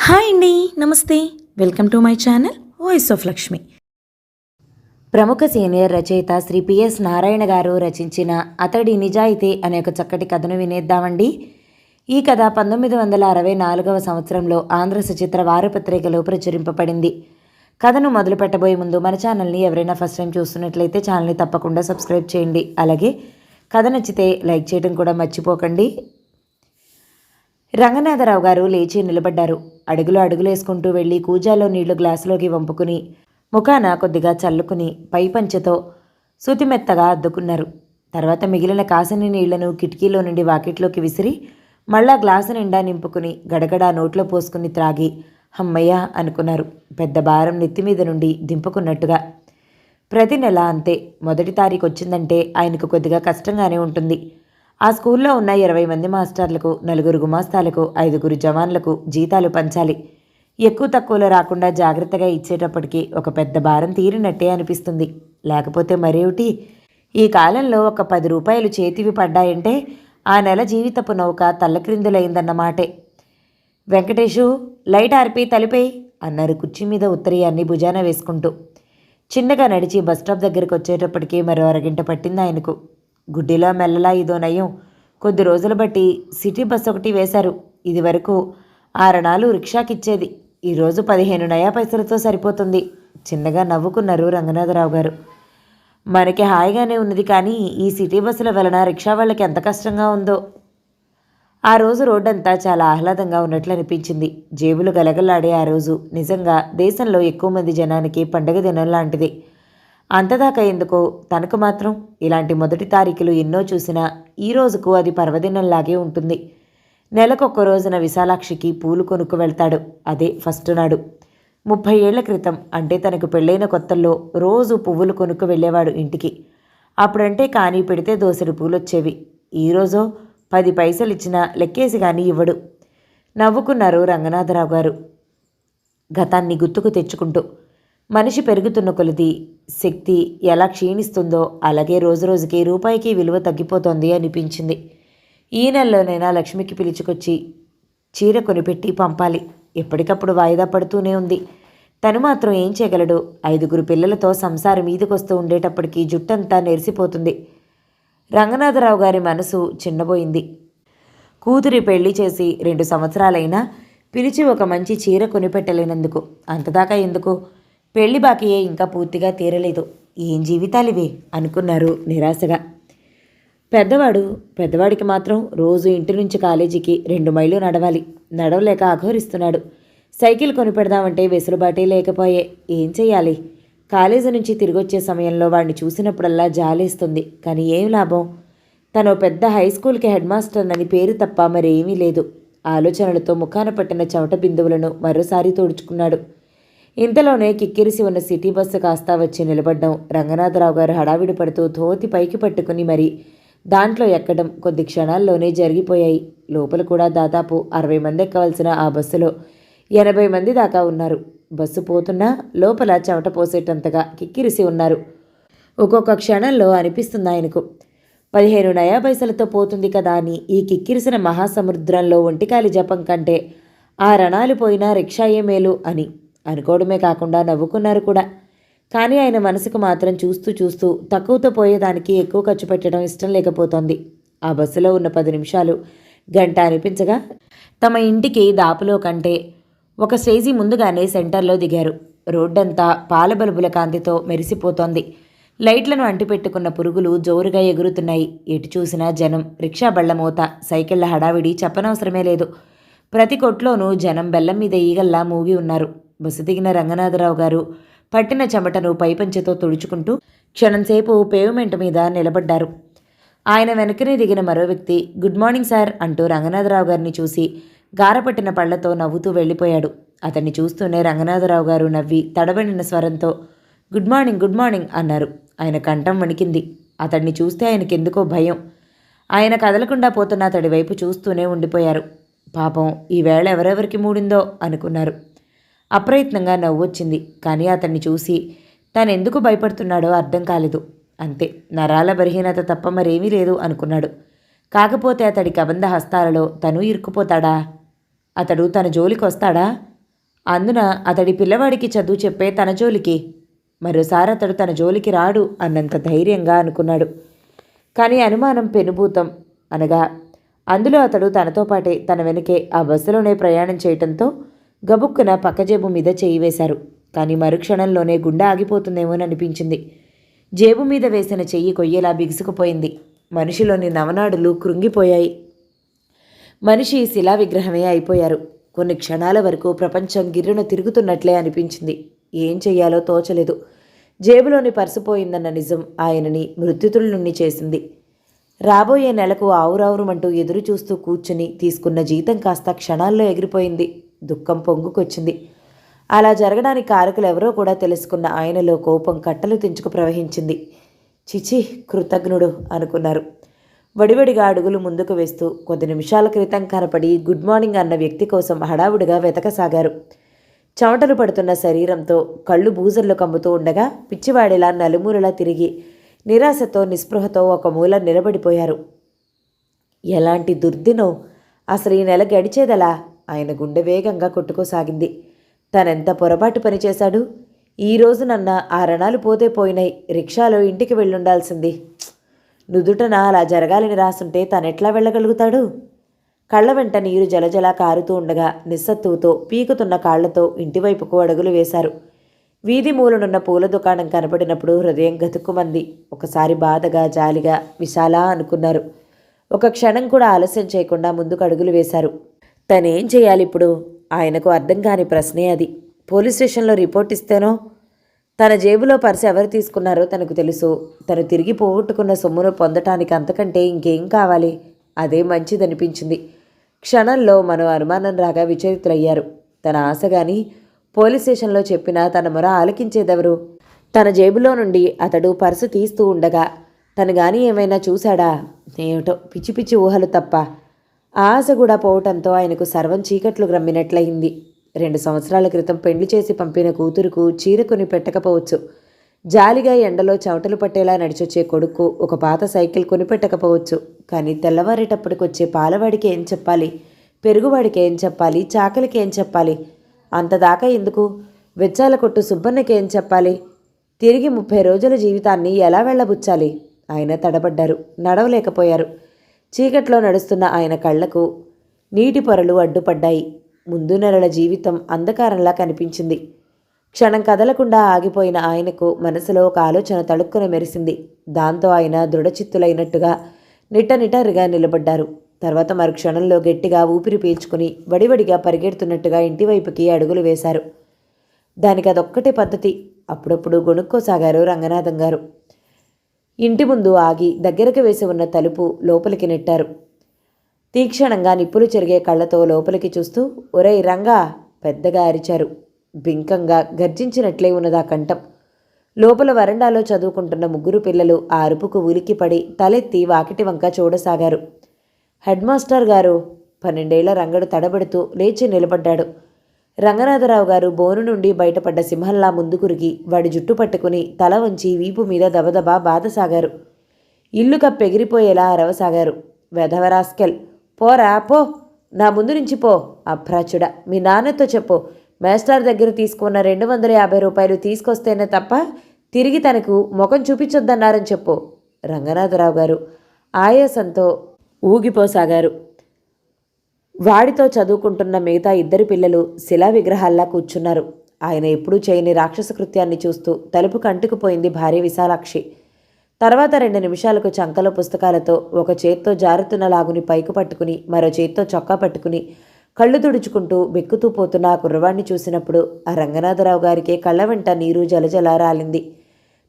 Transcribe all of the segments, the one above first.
Hi అండి, నమస్తే. Welcome to my channel voice of Lakshmi. ప్రముఖ సీనియర్ రచయిత శ్రీ పిఎస్ నారాయణ గారు రచించిన అతడి నిజాయితీ అనే ఒక చక్కటి కథను వినేద్దామండి. ఈ కథ 1964వ సంవత్సరంలో ఆంధ్ర సచిత్ర వారపత్రికలో ప్రచురింపబడింది. కథను మొదలు పెట్టబోయే ముందు మన ఛానల్ని ఎవరైనా ఫస్ట్ టైం చూస్తున్నట్లయితే ఛానల్ని తప్పకుండా సబ్స్క్రైబ్ చేయండి. అలాగే కథ నచ్చితే లైక్ చేయడం కూడా మర్చిపోకండి. రంగనాథరావు గారు లేచి నిలబడ్డారు. అడుగులేసుకుంటూ వెళ్ళి కూజాలో నీళ్లు గ్లాసులోకి వంపుకుని ముఖాన కొద్దిగా చల్లుకుని పైపంచెతో శుతిమెత్తగా అద్దుకున్నారు. తర్వాత మిగిలిన కాసిని నీళ్లను కిటికీలో నుండి వాకిట్లోకి విసిరి మళ్ళా గ్లాసు నిండా నింపుకుని గడగడా నోట్లో పోసుకుని త్రాగి హమ్మయ్య అనుకున్నారు. పెద్ద భారం నెత్తిమీద నుండి దింపుకున్నట్టుగా. ప్రతి నెల అంతే. మొదటి తారీఖు వచ్చిందంటే ఆయనకు కొద్దిగా కష్టంగానే ఉంటుంది. ఆ స్కూల్లో ఉన్న 20 మంది మాస్టర్లకు, 4 గుమాస్తాలకు, 5 జవాన్లకు జీతాలు పంచాలి. ఎక్కువ తక్కువలో రాకుండా జాగ్రత్తగా ఇచ్చేటప్పటికీ ఒక పెద్ద భారం తీరినట్టే అనిపిస్తుంది. లేకపోతే మరేమిటి, ఈ కాలంలో ఒక 10 రూపాయలు చేతివి పడ్డాయంటే ఆ నెల జీవితపు నౌక తల్లక్రిందులైందన్నమాటే. వెంకటేషు, లైట్ ఆర్పి తలిపేయి అన్నారు కుర్చీ మీద ఉత్తరీయాన్ని భుజాన వేసుకుంటూ. చిన్నగా నడిచి బస్టాప్ దగ్గరికి వచ్చేటప్పటికీ మరో అరగంట పట్టింది ఆయనకు. గుడ్డిలో మెల్లలా ఇదో నయం. కొద్ది రోజులు బట్టి సిటీ బస్సు ఒకటి వేశారు. ఇది వరకు 6 అణాలు రిక్షాకిచ్చేది. ఈరోజు 15 నయా పైసలతో సరిపోతుంది. చిన్నగా నవ్వుకున్నారు రంగనాథరావు గారు. మనకి హాయిగానే ఉన్నది, కానీ ఈ సిటీ బస్సుల వలన రిక్షా వాళ్ళకి ఎంత కష్టంగా ఉందో. ఆ రోజు రోడ్డంతా చాలా ఆహ్లాదంగా ఉన్నట్లు అనిపించింది. జేబులు గలగలాడే ఆ రోజు నిజంగా దేశంలో ఎక్కువ మంది జనానికి పండగ దినం లాంటిది. అంతదాకా ఎందుకో తనకు మాత్రం ఇలాంటి మొదటి తారీఖులు ఎన్నో చూసినా ఈ రోజుకు అది పర్వదినంలాగే ఉంటుంది. నెలకొక్క రోజున విశాలాక్షికి పూలు కొనుక్కు వెళ్తాడు. అదే ఫస్ట్ నాడు. 30 ఏళ్ల క్రితం, అంటే తనకు పెళ్ళైన కొత్తల్లో రోజు పువ్వులు కొనుక్కు వెళ్ళేవాడు ఇంటికి. అప్పుడంటే కానీ పెడితే దోసెడు పూలొచ్చేవి. ఈరోజో 10 పైసలు ఇచ్చినా లెక్కేసి కానీ ఇవ్వడు. నవ్వుకున్నారు రంగనాథరావు గారు గతాన్ని గుర్తుకు తెచ్చుకుంటూ. మనిషి పెరుగుతున్న కొలది శక్తి ఎలా క్షీణిస్తుందో అలాగే రోజురోజుకి రూపాయికి విలువ తగ్గిపోతోంది అనిపించింది. ఈ నెలలోనైనా లక్ష్మికి పిలుచుకొచ్చి చీర కొనిపెట్టి పంపాలి. ఎప్పటికప్పుడు వాయిదా పడుతూనే ఉంది. తను మాత్రం ఏం చేయగలడు? 5 పిల్లలతో సంసారం మీదకొస్తూ ఉండేటప్పటికీ జుట్టంతా నెరిసిపోతుంది. రంగనాథరావు గారి మనసు చిన్నబోయింది. కూతురి పెళ్లి చేసి 2 సంవత్సరాలైనా పిలిచి ఒక మంచి చీర కొనిపెట్టలేనందుకు. అంతదాకా ఎందుకు? పెళ్లి బాకీయే ఇంకా పూర్తిగా తీరలేదు. ఏం జీవితాలివే అనుకున్నారు నిరాశగా. పెద్దవాడికి మాత్రం రోజు ఇంటి నుంచి కాలేజీకి 2 మైళ్ళు నడవాలి. నడవలేక అఘోరిస్తున్నాడు. సైకిల్ కొనిపెడదామంటే వెసులుబాటే లేకపోయే. ఏం చెయ్యాలి? కాలేజీ నుంచి తిరిగొచ్చే సమయంలో వాడిని చూసినప్పుడల్లా జాలేస్తుంది. కానీ ఏం లాభం? తను పెద్ద హై స్కూల్కి హెడ్ మాస్టర్ అని పేరు తప్ప మరేమీ లేదు. ఆలోచనలతో ముఖాన పట్టిన చెమట బిందువులను మరోసారి తోడుచుకున్నాడు. ఇంతలోనే కిక్కిరిసి ఉన్న సిటీ బస్సు కాస్తా వచ్చి నిలబడ్డం. రంగనాథరావు గారు హడావిడి పడుతూ ధోతి పైకి పట్టుకుని మరి దాంట్లో ఎక్కడం కొద్ది క్షణాల్లోనే జరిగిపోయాయి. లోపల కూడా దాదాపు 60 మంది ఎక్కవలసిన ఆ బస్సులో 80 మంది దాకా ఉన్నారు. బస్సు పోతున్నా లోపల చెమట పోసేటంతగా కిక్కిరిసి ఉన్నారు. ఒక్కొక్క క్షణంలో అనిపిస్తుంది ఆయనకు, 15 నయా పైసలతో పోతుంది కదా అని ఈ కిక్కిరిసిన మహాసముద్రంలో ఒంటికాలి జపం కంటే 6 అణాలు పోయినా రిక్షాయే మేలు అని అనుకోవడమే కాకుండా నవ్వుకున్నారు కూడా. కానీ ఆయన మనసుకు మాత్రం చూస్తూ తక్కువతో పోయేదానికి ఎక్కువ ఖర్చు పెట్టడం ఇష్టం లేకపోతోంది. ఆ బస్సులో ఉన్న 10 నిమిషాలు గంట అనిపించగా తమ ఇంటికి దాపులో కంటే ఒక స్టేజీ ముందుగానే సెంటర్లో దిగారు. రోడ్డంతా పాల బల్బుల కాంతితో మెరిసిపోతోంది. లైట్లను అంటిపెట్టుకున్న పురుగులు జోరుగా ఎగురుతున్నాయి. ఎటు చూసినా జనం, రిక్షా బళ్ల మోత, సైకిళ్ల హడావిడి చెప్పనవసరమే లేదు. ప్రతి కొట్లోనూ జనం బెల్లం మీద ఈగల్లా మూగి ఉన్నారు. బస్సు దిగిన రంగనాథరావు గారు పట్టిన చెమటను పైపంచెతో తుడుచుకుంటూ క్షణంసేపు పేవ్మెంట్ మీద నిలబడ్డారు. ఆయన వెనకనే దిగిన మరో వ్యక్తి గుడ్ మార్నింగ్ సార్ అంటూ రంగనాథరావు గారిని చూసి గారపట్టిన పళ్లతో నవ్వుతూ వెళ్ళిపోయాడు. అతన్ని చూస్తూనే రంగనాథరావు గారు నవ్వి తడబడిన స్వరంతో గుడ్ మార్నింగ్ అన్నారు. ఆయన కంఠం వణికింది. అతన్ని చూస్తే ఆయనకెందుకో భయం. ఆయన కదలకుండా పోతున్న అతడి వైపు చూస్తూనే ఉండిపోయారు. పాపం, ఈవేళ ఎవరెవరికి మూడిందో అనుకున్నారు. అప్రయత్నంగా నవ్వొచ్చింది. కానీ అతన్ని చూసి తనెందుకు భయపడుతున్నాడో అర్థం కాలేదు. అంతే, నరాల బలహీనత తప్ప మరేమీ లేదు అనుకున్నాడు. కాకపోతే అతడి కబంధ హస్తాలలో తను ఇరుక్కుపోతాడా? అతడు తన జోలికి వస్తాడా? అందున అతడి పిల్లవాడికి చదువు చెప్పే తన జోలికి. మరోసారి అతడు తన జోలికి రాడు అన్నంత ధైర్యంగా అనుకున్నాడు. కానీ అనుమానం పెనుభూతం. అనగా అందులో అతడు తనతో పాటే తన వెనకే ఆ బస్సులోనే ప్రయాణం చేయటంతో గబుక్కున పక్కజేబు మీద చేయి వేశారు. కానీ మరుక్షణంలోనే గుండె ఆగిపోతుందేమోననిపించింది. జేబు మీద వేసిన చెయ్యి కొయ్యేలా బిగుసుకుపోయింది. మనిషిలోని నవనాడులు కృంగిపోయాయి. మనిషి శిలా విగ్రహమే అయిపోయారు. కొన్ని క్షణాల వరకు ప్రపంచం గిర్రున తిరుగుతున్నట్లే అనిపించింది. ఏం చెయ్యాలో తోచలేదు. జేబులోని పర్సుపోయిందన్న నిజం ఆయనని మృత్యుతుల్నుండి చేసింది. రాబోయే నెలకు ఆవురావురుమంటూ ఎదురు చూస్తూ కూర్చుని తీసుకున్న జీతం కాస్త క్షణాల్లో ఎగిరిపోయింది. దుఃఖం పొంగుకొచ్చింది. అలా జరగడానికి కారకులెవరో కూడా తెలుసుకున్న ఆయనలో కోపం కట్టలు తెంచుకు ప్రవహించింది. చిచి, కృతజ్ఞుడు అనుకున్నారు. వడివడిగా అడుగులు ముందుకు వేస్తూ కొద్ది నిమిషాల క్రితం కనపడి గుడ్ మార్నింగ్ అన్న వ్యక్తి కోసం హడావుడిగా వెతకసాగారు. చెమటలు పడుతున్న శరీరంతో కళ్ళు బూజర్లు కమ్ముతూ ఉండగా పిచ్చివాడిలా నలుమూలలా తిరిగి నిరాశతో నిస్పృహతో ఒక మూల నిలబడిపోయారు. ఎలాంటి దుర్దినో! అసలు ఈ నెల గడిచేదలా? ఆయన గుండె వేగంగా కొట్టుకోసాగింది. తనెంత పొరపాటు పనిచేశాడు! ఈరోజు నన్న ఆ రణాలు పోతే పోయినాయి. రిక్షాలో ఇంటికి వెళ్ళుండాల్సింది. నుదుటన అలా జరగాలని రాసుంటే తనెట్లా వెళ్ళగలుగుతాడు? కళ్ళ వెంట నీరు జలజలా కారుతూ ఉండగా నిస్సత్తువుతో పీకుతున్న కాళ్లతో ఇంటివైపుకు అడుగులు వేశారు. వీధి మూలనున్న పూల దుకాణం కనపడినప్పుడు హృదయం గతుక్కుమంది. ఒకసారి బాధగా, జాలిగా, విశాలా అనుకున్నారు. ఒక క్షణం కూడా ఆలస్యం చేయకుండా ముందుకు అడుగులు వేశారు. తనేం చేయాలిప్పుడు? ఆయనకు అర్థం కాని ప్రశ్నే అది. పోలీస్ స్టేషన్లో రిపోర్ట్ ఇస్తేనో? తన జేబులో పర్సు ఎవరు తీసుకున్నారో తనకు తెలుసు. తను తిరిగి పోగొట్టుకున్న సొమ్మును పొందటానికి అంతకంటే ఇంకేం కావాలి? అదే మంచిదనిపించింది. క్షణంలో మనో అనుమానం రాగా విచలితులయ్యారు. తన ఆశగాని పోలీస్ స్టేషన్లో చెప్పినా తన మొర ఆలకించేదెవరు? తన జేబులో నుండి అతడు పర్సు తీస్తూ ఉండగా తను గాని ఏమైనా చూశాడా? ఏమిటో పిచ్చి పిచ్చి ఊహలు తప్ప. ఆ ఆశ కూడా పోవటంతో ఆయనకు సర్వం చీకట్లు గ్రమ్మినట్లయింది. 2 సంవత్సరాల క్రితం పెండ్లి చేసి పంపిన కూతురుకు చీర కొని పెట్టకపోవచ్చు. జాలిగా ఎండలో చెమటలు పట్టేలా నడిచొచ్చే కొడుకు ఒక పాత సైకిల్ కొనిపెట్టకపోవచ్చు. కానీ తెల్లవారేటప్పటికొచ్చే పాలవాడికి ఏం చెప్పాలి? పెరుగువాడికి ఏం చెప్పాలి? చాకలికి ఏం చెప్పాలి? అంతదాకా ఎందుకు? వెచ్చాల కొట్టు సుబ్బన్నకి ఏం చెప్పాలి? తిరిగి 30 రోజుల జీవితాన్ని ఎలా వెళ్ళబుచ్చాలి? ఆయన తడబడ్డారు. నడవలేకపోయారు. చీకట్లో నడుస్తున్న ఆయన కళ్లకు నీటి పొరలు అడ్డుపడ్డాయి. ముందు నెలల జీవితం అంధకారంలా కనిపించింది. క్షణం కదలకుండా ఆగిపోయిన ఆయనకు మనసులో ఒక ఆలోచన తళుక్కున మెరిసింది. దాంతో ఆయన దృఢచిత్తులైనట్టుగా నిట్టనిటారుగా నిలబడ్డారు. తర్వాత మరుక్షణంలో గట్టిగా ఊపిరి పీల్చుకుని వడివడిగా పరిగెడుతున్నట్టుగా ఇంటివైపుకి అడుగులు వేశారు. దానికి అదొక్కటే పద్ధతి. అప్పుడప్పుడు గొణుక్కోసాగారు రంగనాథం గారు. ఇంటి ముందు ఆగి దగ్గరకు వేసి ఉన్న తలుపు లోపలికి నెట్టారు. తీక్షణంగా నిప్పులు చెరిగే కళ్ళతో లోపలికి చూస్తూ ఒరేయ్ రంగా పెద్దగా అరిచారు. బింకంగా గర్జించినట్లే ఉన్నదా కంఠం. లోపల వరండాలో చదువుకుంటున్న 3 పిల్లలు ఆ అరుపుకు ఉలిక్కిపడి తలెత్తి వాకిటి వంక చూడసాగారు. హెడ్ మాస్టర్ గారు! 12 ఏళ్ల రంగడు తడబడుతూ లేచి నిలబడ్డాడు. రంగనాథరావు గారు బోను నుండి బయటపడ్డ సింహంలా ముందుకురిగి వాడి జుట్టు పట్టుకుని తల వంచి వీపు మీద దబదబా బాధసాగారు. ఇల్లు కప్పెగిరిపోయేలా అరవసాగారు. వెధవరాస్కెల్! పోరా పో! నా ముందు నుంచి పో! అభ్రాచుడా! మీ నాన్నతో చెప్పు. మేస్టార్ దగ్గర తీసుకున్న 250 రూపాయలు తీసుకొస్తేనే తప్ప తిరిగి తనకు ముఖం చూపించొద్దన్నారని చెప్పు. రంగనాథరావు గారు ఆయాసంతో ఊగిపోసాగారు. వాడితో చదువుకుంటున్న మిగతా 2 పిల్లలు శిలా విగ్రహాల్లా కూర్చున్నారు. ఆయన ఎప్పుడూ చేయని రాక్షస కృత్యాన్ని చూస్తూ తలుపు కంటుకుపోయింది భార్య విశాలాక్షి. తర్వాత 2 నిమిషాలకు చంకలో పుస్తకాలతో ఒక చేత్తో జారుతున్న లాగుని పైకి పట్టుకుని మరో చేత్తో చొక్కా పట్టుకుని కళ్ళు తుడుచుకుంటూ బెక్కుతూ పోతున్న ఆ కుర్రవాణ్ణి చూసినప్పుడు ఆ రంగనాథరావు గారికే కళ్ళ వెంట నీరు జలజల రాలింది.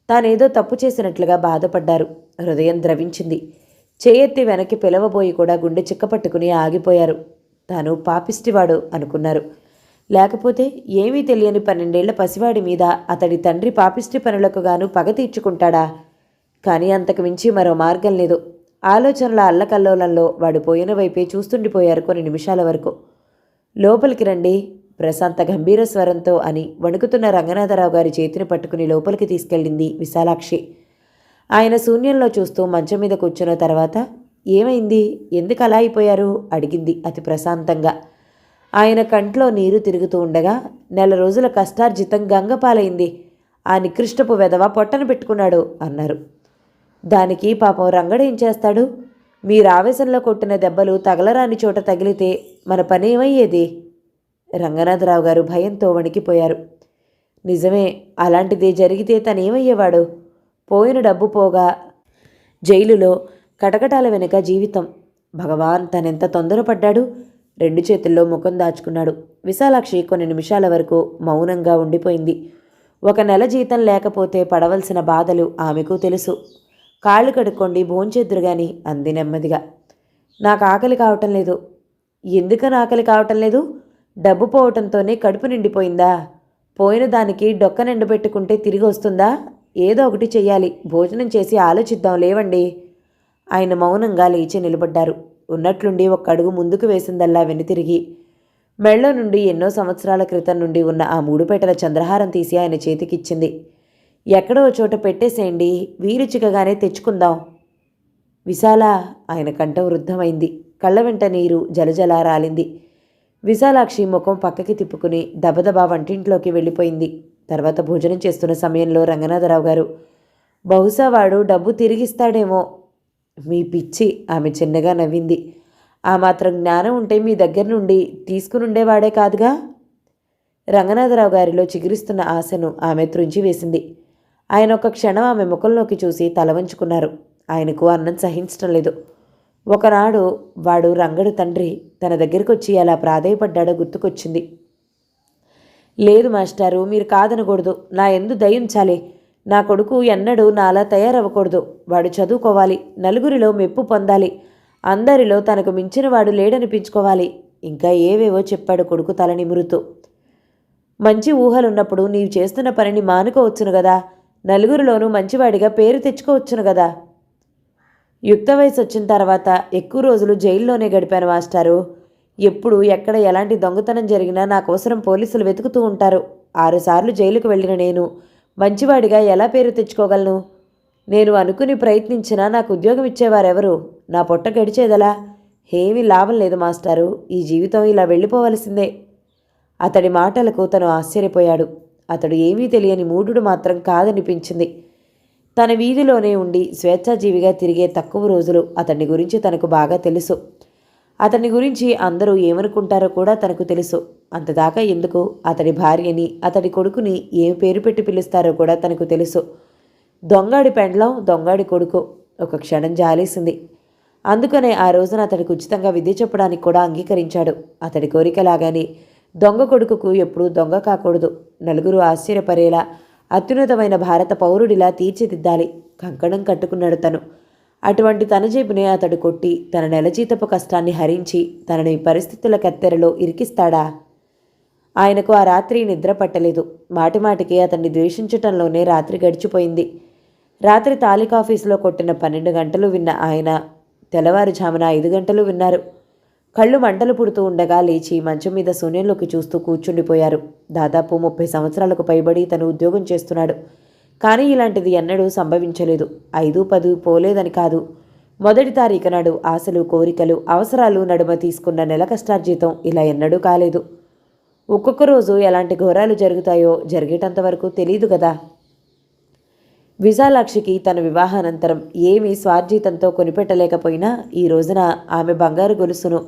తానేదో తప్పు చేసినట్లుగా బాధపడ్డారు. హృదయం ద్రవించింది. చేయెత్తి వెనక్కి పిలవబోయి కూడా గుండె చిక్కపట్టుకుని ఆగిపోయారు. తాను పాపిష్టివాడు అనుకున్నారు. లేకపోతే ఏమీ తెలియని 12 ఏళ్ల పసివాడి మీద అతడి తండ్రి పాపిష్టి పనులకు గాను పగ తీర్చుకుంటాడా? కానీ అంతకు మించి మరో మార్గం లేదు. ఆలోచనల అల్లకల్లోలంలో వాడు పోయిన వైపే చూస్తుండిపోయారు కొన్ని నిమిషాల వరకు. లోపలికి రండి ప్రశాంత గంభీర స్వరంతో అని వణుకుతున్న రంగనాథరావు గారి చేతిని పట్టుకుని లోపలికి తీసుకెళ్ళింది విశాలాక్షి. ఆయన శూన్యంలో చూస్తూ మంచం మీద కూర్చున్న తర్వాత ఏమైంది? ఎందుకు అలా అయిపోయారు? అడిగింది అతి ప్రశాంతంగా. ఆయన కంట్లో నీరు తిరుగుతూ ఉండగా, నెల రోజుల కష్టార్జితం గంగపాలైంది. ఆ నికృష్టపు వెధవ పొట్టన పెట్టుకున్నాడు అన్నారు. దానికి పాపం రంగడేం చేస్తాడు? మీరావేశంలో కొట్టిన దెబ్బలు తగలరాని చోట తగిలితే మన పనేమయ్యేది? రంగనాథరావు గారు భయంతో వణికిపోయారు. నిజమే, అలాంటిది జరిగితే తనేమయ్యేవాడు? పోయిన డబ్బు పోగా జైలులో కటకటాల వెనుక జీవితం. భగవాన్, తనెంత తొందరపడ్డాడు! 2 చేతుల్లో ముఖం దాచుకున్నాడు. విశాలాక్షి కొన్ని నిమిషాల వరకు మౌనంగా ఉండిపోయింది. 1 నెల జీతం లేకపోతే పడవలసిన బాధలు ఆమెకు తెలుసు. కాళ్ళు కడుక్కోండి, భోంచేద్దురు గాని అంది నెమ్మదిగా. నాకు ఆకలి కావటం లేదు. ఎందుకని ఆకలి కావటం లేదు? డబ్బు పోవటంతోనే కడుపు నిండిపోయిందా? పోయిన దానికి డొక్క నిండబెట్టుకుంటే తిరిగి వస్తుందా? ఏదో ఒకటి చెయ్యాలి. భోజనం చేసి ఆలోచిద్దాం, లేవండి. ఆయన మౌనంగా లేచి నిలబడ్డారు. ఉన్నట్లుండి 1 అడుగు ముందుకు వేసిందల్లా వెనుతిరిగి మెళ్ళో నుండి ఎన్నో సంవత్సరాల క్రితం నుండి ఉన్న ఆ 3 పేటల చంద్రహారం తీసి ఆయన చేతికిచ్చింది. ఎక్కడో చోట పెట్టేసేయండి, వీలు చిక్కగానే తెచ్చుకుందాం. విశాల, ఆయన కంఠం వృద్ధమైంది. కళ్ళ వెంట నీరు జలజల రాలింది. విశాలాక్షి ముఖం పక్కకి తిప్పుకుని దబదబా వంటింట్లోకి వెళ్ళిపోయింది. తర్వాత భోజనం చేస్తున్న సమయంలో రంగనాథరావు గారు, బహుశా వాడు డబ్బు తిరిగిస్తాడేమో. మీ పిచ్చి, ఆమె చిన్నగా నవ్వింది. ఆ మాత్రం జ్ఞానం ఉంటే మీ దగ్గర నుండి తీసుకునుండేవాడే కాదుగా. రంగనాథరావు గారిలో చిగురిస్తున్న ఆశను ఆమె త్రుంచివేసింది. ఆయన 1 క్షణం ఆమె ముఖంలోకి చూసి తల వంచుకున్నారు. ఆయనకు అన్నం సహించటం లేదు. ఒకనాడు వాడు రంగడు తండ్రి తన దగ్గరికి వచ్చి ఎలా ప్రాధేయపడ్డాడో గుర్తుకొచ్చింది. లేదు మాస్టారు, మీరు కాదనకూడదు. నా ఎందు దయించాలి. నా కొడుకు ఎన్నడూ నాలా తయారవ్వకూడదు. వాడు చదువుకోవాలి, నలుగురిలో మెప్పు పొందాలి, అందరిలో తనకు మించిన వాడు లేడనిపించుకోవాలి. ఇంకా ఏవేవో చెప్పాడు కొడుకు తల నిమురుతూ. మంచి ఊహలున్నప్పుడు నీవు చేస్తున్న పనిని మానుకోవచ్చును గదా. నలుగురిలోనూ మంచివాడిగా పేరు తెచ్చుకోవచ్చును గదా. యుక్త వయసు వచ్చిన తర్వాత ఎక్కువ రోజులు జైల్లోనే గడిపాను మాస్టారు. ఎప్పుడు ఎక్కడ ఎలాంటి దొంగతనం జరిగినా నా కోసరం పోలీసులు వెతుకుతూ ఉంటారు. 6 సార్లు జైలుకు వెళ్ళిన నేను మంచివాడిగా ఎలా పేరు తెచ్చుకోగలను? నేను అనుకుని ప్రయత్నించినా నాకు ఉద్యోగం ఇచ్చేవారెవరు? నా పొట్ట గడిచేదలా? ఏమీ లాభం లేదు మాస్టారు. ఈ జీవితం ఇలా వెళ్ళిపోవలసిందే. అతడి మాటలకు తను ఆశ్చర్యపోయాడు. అతడు ఏమీ తెలియని మూఢుడు మాత్రం కాదనిపించింది. తన వీధిలోనే ఉండి స్వేచ్ఛాజీవిగా తిరిగే తక్కువ రోజులు అతన్ని గురించి తనకు బాగా తెలుసు. అతని గురించి అందరూ ఏమనుకుంటారో కూడా తనకు తెలుసు. అంతదాకా ఎందుకు, అతడి భార్యని, అతడి కొడుకుని ఏం పేరు పెట్టి పిలుస్తారో కూడా తనకు తెలుసు. దొంగాడి పెండ్లం, దొంగాడి కొడుకు. 1 క్షణం జాలేసింది. అందుకనే ఆ రోజున అతడికి ఉచితంగా విద్య చెప్పడానికి కూడా అంగీకరించాడు. అతడి కోరికలాగానే దొంగ కొడుకుకు ఎప్పుడూ దొంగ కాకూడదు. నలుగురు ఆశ్చర్యపడేలా అత్యున్నతమైన భారత పౌరుడిలా తీర్చిదిద్దాలి. కంకణం కట్టుకున్నాడు తను. అటువంటి తన జేబునే అతడు కొట్టి తన నెలజీతపు కష్టాన్ని హరించి తనని పరిస్థితుల కత్తెరలో ఇరికిస్తాడా? ఆయనకు ఆ రాత్రి నిద్ర పట్టలేదు. మాటిమాటికి అతన్ని ద్వేషించటంలోనే రాత్రి గడిచిపోయింది. రాత్రి తాలూకాఫీసులో కొట్టిన 12 గంటలు విన్న ఆయన తెల్లవారుజామున 5 గంటలు విన్నారు. కళ్ళు మంటలు పుడుతూ ఉండగా లేచి మంచం మీద శూన్యంలోకి చూస్తూ కూర్చుండిపోయారు. దాదాపు 30 సంవత్సరాలకు పైబడి తను ఉద్యోగం చేస్తున్నాడు. కానీ ఇలాంటిది ఎన్నడూ సంభవించలేదు. 5-10 పోలేదని కాదు. మొదటి తారీఖు నాడు ఆశలు, కోరికలు, అవసరాలు నడుమ తీసుకున్న నెల కష్టార్జితం ఇలా ఎన్నడూ కాలేదు. ఒక్కొక్క రోజు ఎలాంటి ఘోరాలు జరుగుతాయో జరిగేటంత వరకు తెలియదు కదా. విశాలాక్షికి తన వివాహానంతరం ఏమీ స్వార్జితంతో కొనిపెట్టలేకపోయినా ఈ రోజున ఆమె బంగారు గొలుసును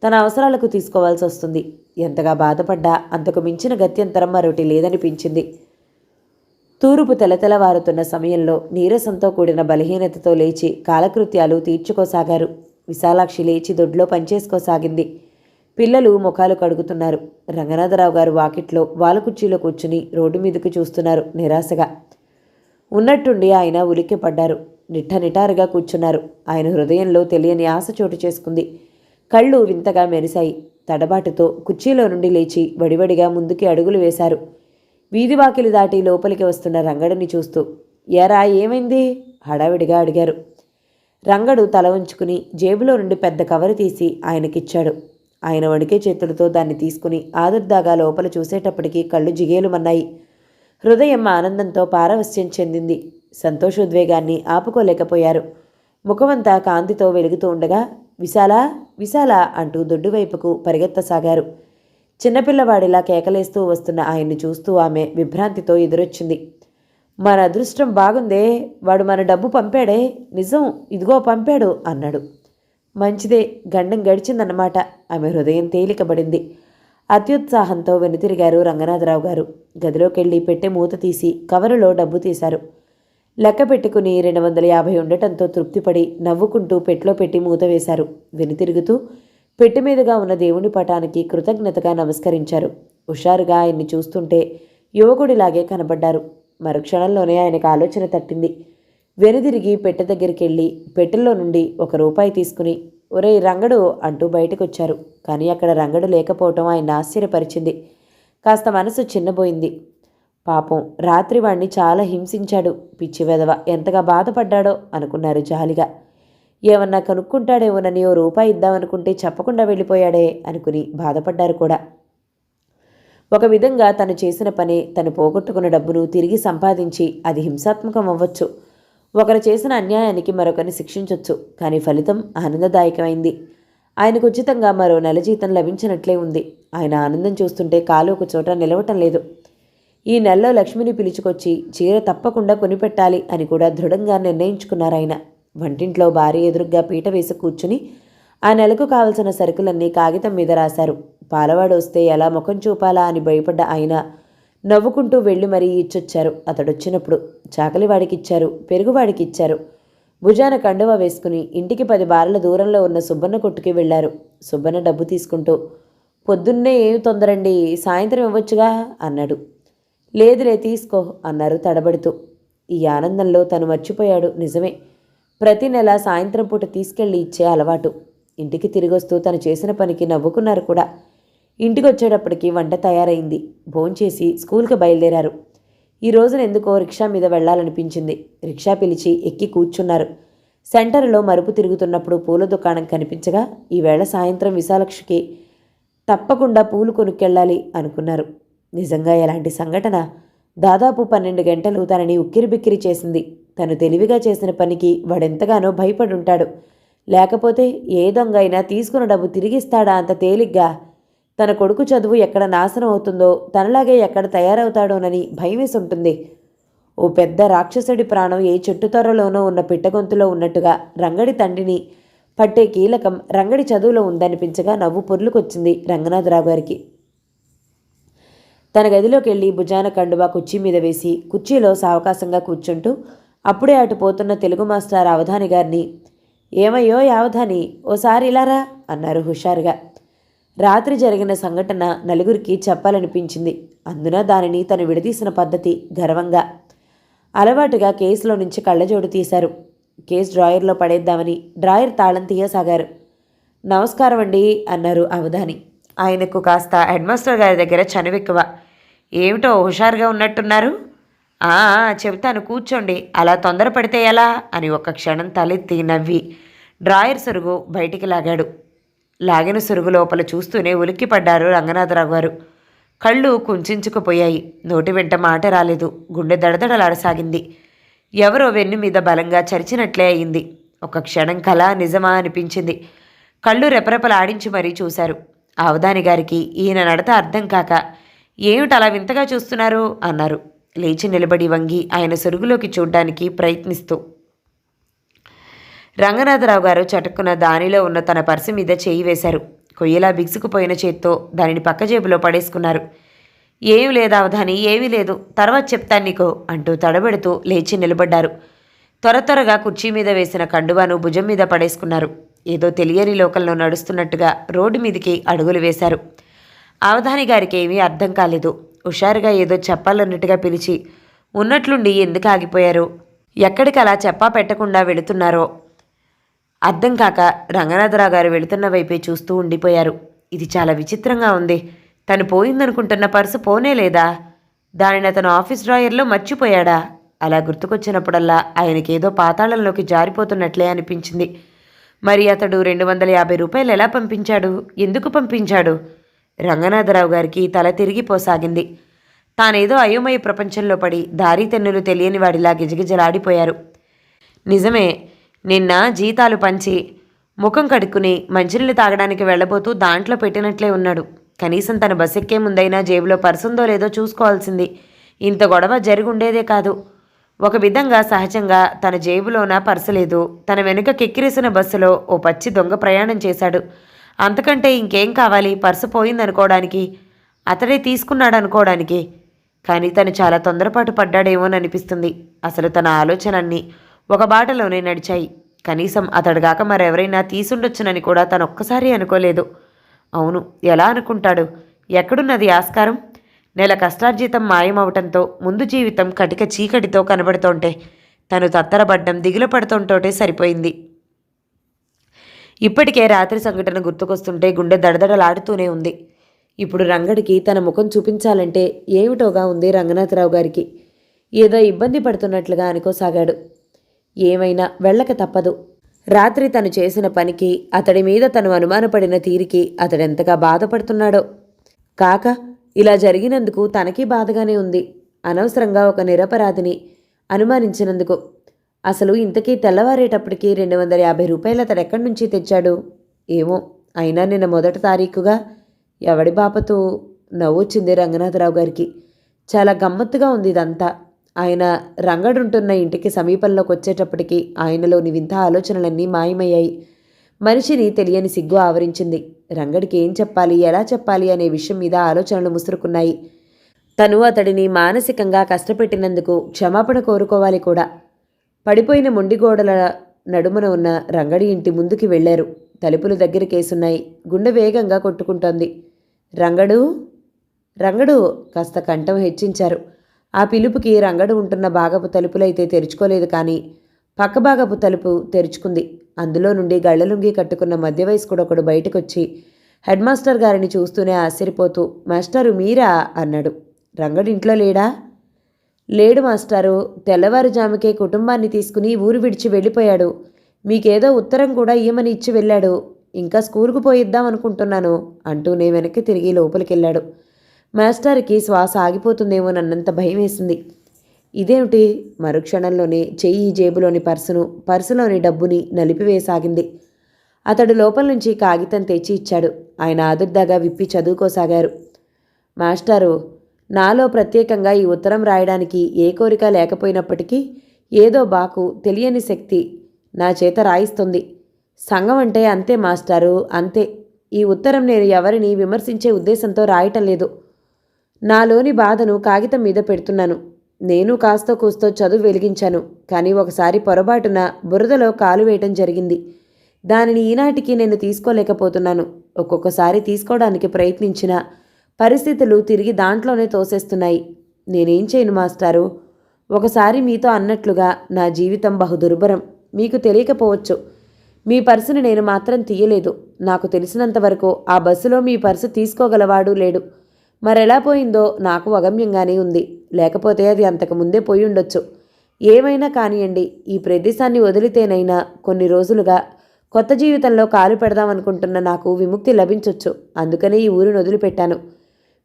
తన అవసరాలకు తీసుకోవాల్సి వస్తుంది. ఎంతగా బాధపడ్డా అంతకు మించిన గత్యంతరం మరొకటి లేదనిపించింది. తూర్పు తెలతెలవారుతున్న సమయంలో నీరసంతో కూడిన బలహీనతతో లేచి కాలకృత్యాలు తీర్చుకోసాగారు. విశాలాక్షి లేచి దొడ్లో పనిచేసుకోసాగింది. పిల్లలు ముఖాలు కడుగుతున్నారు. రంగనాథరావు గారు వాకిట్లో వాలుకుర్చీలో కూర్చుని రోడ్డు మీదకు చూస్తున్నారు నిరాశగా. ఉన్నట్టుండి ఆయన ఉలిక్కిపడ్డారు. నిఠారుగా కూర్చున్నారు. ఆయన హృదయంలో తెలియని ఆశ చోటు చేసుకుంది. కళ్ళు వింతగా మెరిశాయి. తడబాటుతో కుర్చీలో నుండి లేచి వడివడిగా ముందుకి అడుగులు వేశారు. వీధివాకిలి దాటి లోపలికి వస్తున్న రంగడిని చూస్తూ, ఎరా ఏమైంది? హడావిడిగా అడిగారు. రంగడు తల ఉంచుకుని జేబులో నుండి పెద్ద కవరు తీసి ఆయనకిచ్చాడు. ఆయన వణికే చేతులతో దాన్ని తీసుకుని ఆదుర్దాగా లోపల చూసేటప్పటికీ కళ్ళు జిగేలుమన్నాయి. హృదయం ఆనందంతో పారవస్యం చెందింది. సంతోషోద్వేగాన్ని ఆపుకోలేకపోయారు. ముఖమంతా కాంతితో వెలుగుతూ ఉండగా విశాల విశాల అంటూ దొడ్డు వైపుకు పరిగెత్తసాగారు. చిన్నపిల్లవాడిలా కేకలేస్తూ వస్తున్న ఆయన్ని చూస్తూ ఆమె విభ్రాంతితో ఎదురొచ్చింది. మన అదృష్టం బాగుందే, వాడు మన డబ్బు పంపాడే, నిజం, ఇదిగో పంపాడు అన్నాడు. మంచిదే, గండం గడిచిందన్నమాట. ఆమె హృదయం తేలికబడింది. అత్యుత్సాహంతో వెనుతిరిగారు రంగనాథరావు గారు. గదిలోకెళ్ళి పెట్టె మూత తీసి కవరులో డబ్బు తీశారు. లెక్క పెట్టుకుని 250 ఉండటంతో తృప్తిపడి నవ్వుకుంటూ పెట్లో పెట్టి మూత వేశారు. వెనుతిరుగుతూ పెట్టె మీదుగా ఉన్న దేవుని పటానికి కృతజ్ఞతగా నమస్కరించారు. హుషారుగా ఆయన్ని చూస్తుంటే యువకుడిలాగే కనబడ్డారు. మరుక్షణంలోనే ఆయనకు ఆలోచన తట్టింది. వెనుదిరిగి పెట్టె దగ్గరికెళ్ళి పెట్టెల్లో నుండి ₹1 తీసుకుని, ఒరేయ్ రంగడు అంటూ బయటకొచ్చారు. కానీ అక్కడ రంగడు లేకపోవటం ఆయన ఆశ్చర్యపరిచింది. కాస్త మనసు చిన్నబోయింది. పాపం, రాత్రి వాణ్ణి చాలా హింసించాడు, పిచ్చి వెధవ, ఎంతగా బాధపడ్డాడో అనుకున్నారు జాలిగా. ఏమన్నా కనుక్కుంటాడేమోనని ₹1 ఇద్దామనుకుంటే చెప్పకుండా వెళ్ళిపోయాడే అనుకుని బాధపడ్డారు కూడా. ఒక విధంగా తను చేసిన పని, తను పోగొట్టుకున్న డబ్బును తిరిగి సంపాదించి అది హింసాత్మకం అవ్వచ్చు. ఒకరు చేసిన అన్యాయానికి మరొకరిని శిక్షించొచ్చు. కానీ ఫలితం ఆనందదాయకమైంది. ఆయనకు ఉచితంగా మరో నెల జీతం లభించినట్లే ఉంది. ఆయన ఆనందం చూస్తుంటే కాలు ఒక చోట నిలవటం లేదు. ఈ నెలలో లక్ష్మిని పిలుచుకొచ్చి చీర తప్పకుండా కొనిపెట్టాలి అని కూడా దృఢంగా నిర్ణయించుకున్నారాయన. వంటింట్లో భార్య ఎదురుగ్గా పీట వేసి కూర్చుని ఆ నెలకు కావలసిన సరుకులన్నీ కాగితం మీద రాశారు. పాలవాడు వస్తే ఎలా ముఖం చూపాలా అని భయపడ్డ ఆయన నవ్వుకుంటూ వెళ్ళి మరీ ఇచ్చొచ్చారు. అతడొచ్చినప్పుడు చాకలివాడికిచ్చారు, పెరుగువాడికిచ్చారు. భుజాన కండువా వేసుకుని ఇంటికి 10 బారల దూరంలో ఉన్న సుబ్బన్న కొట్టుకి వెళ్లారు. సుబ్బన్న డబ్బు తీసుకుంటూ, పొద్దున్నే ఏమి తొందరండి, సాయంత్రం ఇవ్వచ్చుగా అన్నాడు. లేదులే, తీసుకో అన్నారు తడబడుతూ. ఈ ఆనందంలో తను మర్చిపోయాడు. నిజమే, ప్రతి నెల సాయంత్రం పూట తీసుకెళ్లి ఇచ్చే అలవాటు. ఇంటికి తిరిగొస్తూ తను చేసిన పనికి నవ్వుకున్నారు కూడా. ఇంటికొచ్చేటప్పటికి వంట తయారైంది. భోంచేసి స్కూల్కి బయలుదేరారు. ఈ రోజున ఎందుకో రిక్షా మీద వెళ్లాలనిపించింది. రిక్షా పిలిచి ఎక్కి కూర్చున్నారు. సెంటర్లో మరుపు తిరుగుతున్నప్పుడు పూల దుకాణం కనిపించగా ఈవేళ సాయంత్రం విశాలక్షికి తప్పకుండా పూలు కొనుక్కెళ్ళాలి అనుకున్నారు. నిజంగా ఎలాంటి సంఘటన! దాదాపు 12 గంటలు తనని ఉక్కిరిబిక్కిరి చేసింది. తను తెలివిగా చేసిన పనికి వాడెంతగానో భయపడుంటాడు. లేకపోతే ఏ దొంగ అయినా తీసుకున్న డబ్బు తిరిగిస్తాడా అంత తేలిగ్గా? తన కొడుకు చదువు ఎక్కడ నాశనం అవుతుందో, తనలాగే ఎక్కడ తయారవుతాడోనని భయమేసి ఉంటుంది. ఓ పెద్ద రాక్షసుడి ప్రాణం ఏ చెట్టు తొర్రలోనో ఉన్న పిట్టగొంతులో ఉన్నట్టుగా రంగడి తండ్రిని పట్టే కీలకం రంగడి చదువులో ఉందనిపించగా నవ్వు పొర్లుకొచ్చింది రంగనాథరావు గారికి. తన గదిలోకి వెళ్ళి భుజాన కండువా కుర్చీ మీద వేసి కుర్చీలో సావకాశంగా కూర్చుంటూ అప్పుడే అటు పోతున్న తెలుగు మాస్టర్ అవధాని గారిని, ఏమయ్యో అవధాని, ఓసారి ఇలారా అన్నారు హుషారుగా. రాత్రి జరిగిన సంఘటన నలుగురికి చెప్పాలనిపించింది. అందున దానిని తను విడదీసిన పద్ధతి గర్వంగా. అలవాటుగా కేసులో నుంచి కళ్ళజోడు తీశారు. కేసు డ్రాయర్లో పడేద్దామని డ్రాయర్ తాళం తీయసాగారు. నమస్కారం అండి అన్నారు అవధాని. ఆయనకు కాస్త హెడ్మాస్టర్ గారి దగ్గర చనువెక్కువ. ఏమిటో హుషారుగా ఉన్నట్టున్నారు? చెబుతాను, కూర్చోండి. అలా తొందరపడితే ఎలా అని ఒక్క క్షణం తలెత్తి నవ్వి డ్రాయర్ సొరుగు బయటికి లాగాడు. లాగిన సొరుగు లోపల చూస్తూనే ఉలిక్కిపడ్డారు రంగనాథరావు గారు. కళ్ళు కుంచుకుపోయాయి. నోటి వెంట మాట రాలేదు. గుండె దడదడలాడసాగింది. ఎవరో వెన్ను మీద బలంగా చరిచినట్లే అయింది. ఒక క్షణం కళ నిజమా అనిపించింది. కళ్ళు రెపరెపలాడించి మరీ చూశారు. అవధాని గారికి ఈయన నడత అర్థం కాక, ఏమిటలా వింతగా చూస్తున్నారు అన్నారు. లేచి నిలబడి వంగి ఆయన సొరుగులోకి చూడ్డానికి ప్రయత్నిస్తూ. రంగనాథరావు గారు చటుక్కున దానిలో ఉన్న తన పర్సు మీద చేయి వేశారు. కొయ్యలా బిగుసుకుపోయిన చేత్తో దానిని పక్క జేబులో పడేసుకున్నారు. ఏం లేదు అవధాని, ఏమీ లేదు, తర్వాత చెప్తాను నీకు అంటూ తడబెడుతూ లేచి నిలబడ్డారు. త్వరగా కుర్చీ మీద వేసిన కండువాను భుజం మీద పడేసుకున్నారు. ఏదో తెలియని లోకంలో నడుస్తున్నట్టుగా రోడ్డు మీదికి అడుగులు వేశారు. అవధాని గారికి ఏమీ అర్థం కాలేదు. హుషారుగా ఏదో చెప్పాలన్నట్టుగా పిలిచి ఉన్నట్లుండి ఎందుకు ఆగిపోయారు, ఎక్కడికి అలా చెప్పా పెట్టకుండా వెళుతున్నారో అర్థం కాక రంగనాథరావు గారు వెళుతున్న వైపే చూస్తూ ఉండిపోయారు. ఇది చాలా విచిత్రంగా ఉంది. తను పోయిందనుకుంటున్న పర్సు పోనే లేదా? దానిని అతను ఆఫీస్ డ్రాయర్లో మర్చిపోయాడా? అలా గుర్తుకొచ్చినప్పుడల్లా ఆయనకేదో పాతాళంలోకి జారిపోతున్నట్లే అనిపించింది. మరి అతడు 250 రూపాయలు ఎలా పంపించాడు? ఎందుకు పంపించాడు? రంగనాథరావు గారికి తల తిరిగిపోసాగింది. తానేదో అయోమయ ప్రపంచంలో పడి దారి తెన్నులు తెలియని వాడిలా గిజగిజలాడిపోయారు. నిజమే, నిన్న జీతాలు పంచి ముఖం కడుక్కుని మంచినీళ్ళు తాగడానికి వెళ్ళబోతూ దాంట్లో పెట్టినట్లే ఉన్నాడు. కనీసం తన బస్ ఎక్కే ముందైనా జేబులో పర్సుందో లేదో చూసుకోవాల్సింది. ఇంత గొడవ జరిగి ఉండేదే కాదు. ఒక విధంగా సహజంగా తన జేబులోన పర్సు లేదు. తన వెనుక కిక్కిరిసిన బస్సులో ఓ పచ్చి దొంగ ప్రయాణం చేశాడు. అంతకంటే ఇంకేం కావాలి పర్సు పోయిందనుకోవడానికి, అతడే తీసుకున్నాడనుకోవడానికి. కానీ తను చాలా తొందరపాటు పడ్డాడేమోననిపిస్తుంది. అసలు తన ఆలోచనన్నీ ఒక బాటలోనే నడిచాయి. కనీసం అతడుగాక మరెవరైనా తీసుండొచ్చునని కూడా తను ఒక్కసారి అనుకోలేదు. అవును, ఎలా అనుకుంటాడు? ఎక్కడున్నది ఆస్కారం? నెల కష్టార్జితం మాయమవటంతో ముందు జీవితం కటిక చీకటితో కనబడుతోంటే తను తత్తరపడ్డం దిగులు పడుతుంటోటే సరిపోయింది. ఇప్పటికే రాత్రి సంఘటన గుర్తుకొస్తుంటే గుండె దడదడలాడుతూనే ఉంది. ఇప్పుడు రంగడికి తన ముఖం చూపించాలంటే ఏమిటోగా ఉంది రంగనాథరావు గారికి. ఏదో ఇబ్బంది పడుతున్నట్లుగా అనుకోసాగాడు. ఏమైనా వెళ్ళక తప్పదు. రాత్రి తను చేసిన పనికి, అతడి మీద తను అనుమానపడిన తీరికి అతడెంతగా బాధపడుతున్నాడో. కాక ఇలా జరిగినందుకు తనకి బాధగానే ఉంది. అనవసరంగా ఒక నిరపరాధిని అనుమానించినందుకు. అసలు ఇంతకీ తెల్లవారేటప్పటికి 250 రూపాయలు అతడెక్కడి నుంచి తెచ్చాడు ఏమో. అయినా నిన్న మొదటి తారీఖుగా. ఎవడి బాపతు? నవ్వొచ్చింది రంగనాథరావు గారికి. చాలా గమ్మత్తుగా ఉంది ఇదంతా. ఆయన రంగడుంటున్న ఇంటికి సమీపంలోకి వచ్చేటప్పటికి ఆయనలోని వింత ఆలోచనలన్నీ మాయమయ్యాయి. మనిషిని తెలియని సిగ్గు ఆవరించింది. రంగడికి ఏం చెప్పాలి, ఎలా చెప్పాలి అనే విషయం మీద ఆలోచనలు ముసురుకున్నాయి. తను అతడిని మానసికంగా కష్టపెట్టినందుకు క్షమాపణ కోరుకోవాలి కూడా. పడిపోయిన మొండిగోడల నడుమున ఉన్న రంగడి ఇంటి ముందుకి వెళ్లారు. తలుపులు దగ్గరకేసున్నాయి. గుండె వేగంగా కొట్టుకుంటోంది. రంగడు, రంగడు కాస్త కంఠం హెచ్చించారు. ఆ పిలుపుకి రంగడు ఉంటున్న భాగపు తలుపులైతే తెరుచుకోలేదు. కానీ పక్క భాగపు తలుపు తెరుచుకుంది. అందులో నుండి గళ్ళలుంగి కట్టుకున్న మధ్య వయస్కుడొకడు బయటకొచ్చి హెడ్ మాస్టర్ గారిని చూస్తూనే ఆశ్చర్యపోతూ, మాస్టారు మీరా అన్నాడు. రంగడు ఇంట్లో లేడా? లేడు మాస్టారు. తెల్లవారుజాముకే కుటుంబాన్ని తీసుకుని ఊరు విడిచి వెళ్ళిపోయాడు. మీకేదో ఉత్తరం కూడా ఇయ్యమని ఇచ్చి వెళ్ళాడు. ఇంకా స్కూలుకు పోయిద్దాం అనుకుంటున్నాను అంటూనే వెనక్కి తిరిగి లోపలికెళ్ళాడు. మాస్టర్కి శ్వాస ఆగిపోతుందేమోనన్నంత భయం వేసింది. ఇదేమిటి? మరుక్షణంలోనే చెయ్యి జేబులోని పర్సులోని డబ్బుని నలిపివేసాగింది. అతడు లోపల నుంచి కాగితం తెచ్చి ఇచ్చాడు. ఆయన ఆదుర్దాగా విప్పి చదువుకోసాగారు. మాస్టారు, నాలో ప్రత్యేకంగా ఈ ఉత్తరం రాయడానికి ఏ కోరిక లేకపోయినప్పటికీ ఏదో బాకు తెలియని శక్తి నా చేత రాయిస్తుంది. సంఘం అంటే అంతే మాస్టారు, అంతే. ఈ ఉత్తరం నేను ఎవరిని విమర్శించే ఉద్దేశంతో రాయటం లేదు. నాలోని బాధను కాగితం మీద పెడుతున్నాను. నేను కాస్తో కూస్తో చదువు వెలిగించాను. కానీ ఒకసారి పొరపాటున బురదలో కాలు వేయటం జరిగింది. దానిని ఈనాటికి నేను తీసుకోలేకపోతున్నాను. ఒక్కొక్కసారి తీసుకోవడానికి ప్రయత్నించిన పరిస్థితులు తిరిగి దాంట్లోనే తోసేస్తున్నాయి. నేనేం చేయను మాస్టారు? ఒకసారి మీతో అన్నట్లుగా నా జీవితం బహుదుర్భరం. మీకు తెలియకపోవచ్చు. మీ పర్సుని నేను మాత్రం తీయలేదు. నాకు తెలిసినంతవరకు ఆ బస్సులో మీ పర్సు తీసుకోగలవాడు లేడు. మరెలా పోయిందో నాకు అగమ్యంగానే ఉంది. లేకపోతే అది అంతకు ముందే పోయి ఉండొచ్చు. ఏమైనా కానియండి, ఈ ప్రదేశాన్ని వదిలితేనైనా కొన్ని రోజులుగా కొత్త జీవితంలో కాలు పెడదామనుకుంటున్న నాకు విముక్తి లభించొచ్చు. అందుకనే ఈ ఊరిని వదిలిపెట్టాను.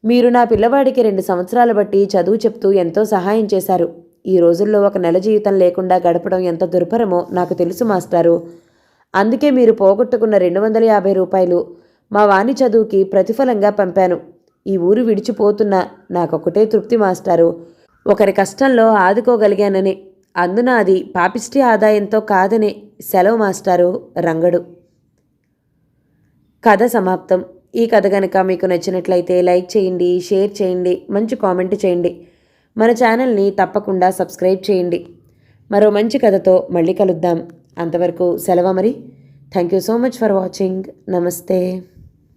మీరు నా పిల్లవాడికి 2 సంవత్సరాల బట్టి చదువు చెప్తూ ఎంతో సహాయం చేశారు. ఈ రోజుల్లో ఒక నెల జీవితం లేకుండా గడపడం ఎంత దుర్భరమో నాకు తెలుసు మాస్టారు. అందుకే మీరు పోగొట్టుకున్న 250 రూపాయలు మా వాణి చదువుకి ప్రతిఫలంగా పంపాను. ఈ ఊరు విడిచిపోతున్నా నాకొకటే తృప్తి మాస్టారు. ఒకరి కష్టంలో ఆదుకోగలిగానని. అందున అది పాపిష్టి ఆదాయంతో కాదనే సెలవు మాస్టారు. రంగడు. కథ సమాప్తం. ఈ కథ కనుక మీకు నచ్చినట్లయితే లైక్ చేయండి, షేర్ చేయండి, మంచి కామెంట్ చేయండి. మన ఛానల్ని తప్పకుండా సబ్స్క్రైబ్ చేయండి. మరో మంచి కథతో మళ్ళీ కలుద్దాం. అంతవరకు సెలవు మరి. Thank you so much for watching. నమస్తే.